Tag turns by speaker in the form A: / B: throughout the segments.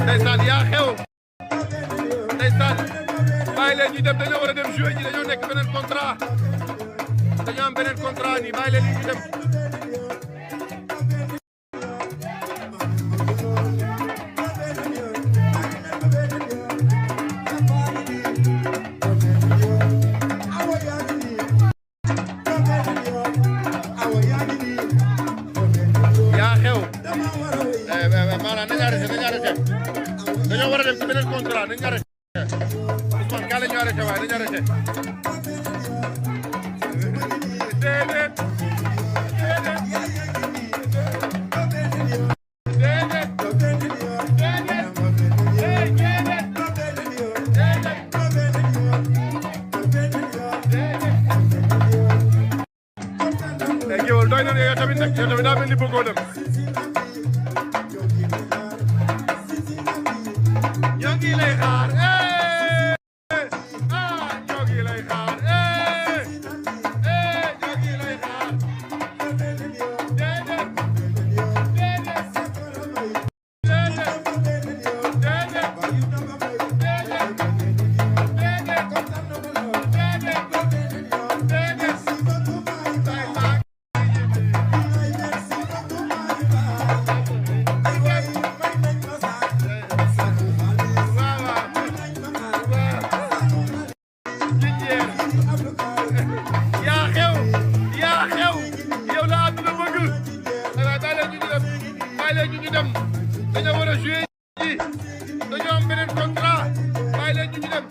A: ndeysaan yaa xew ndeysaan bàyyi leen ñu dem dañoo war a dem jouer ji dañoo nekk beneen contrat dañoo am beneen contrat nii bàyyi leen ñu dem yaa xew maanaam nañu arrêté dañoo war a dem ci beneen contrat nañu arrêté Ousmane kaa la ñu arrêté waaye nañu arrêté déedéet géwël doy na yow tamit nag yow tamit daa mel ni bëggoo dem ñoo ngi lay xaar ñoo ngi lay xaar ñoo ngi lay xaar ñu dem dañoo war a jouer ji dañoo am beneen contrat bàyyi leen ñu dem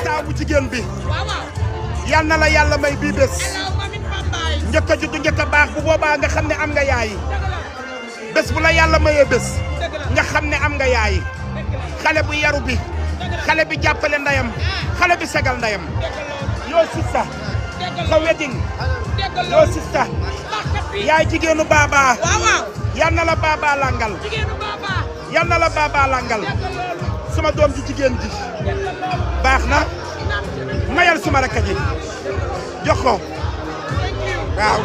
B: taabu jigéen bi yal na la yàlla may bii bés njëkk a juddu njëkk a baax bu boobaa nga xam ne am nga yaay bés bu la yàlla mayee bés nga xam ne am nga yaay xale bu yaru bi xale bi jàppale ndayam xale bi segal ndayam yoo sista sa wedding yoo sista yaay jigéenu baaba yal na la baaba langal yal na la baaba langal suma doom ji jigéen ji baax na mayal suma rakk ji jox ko waaw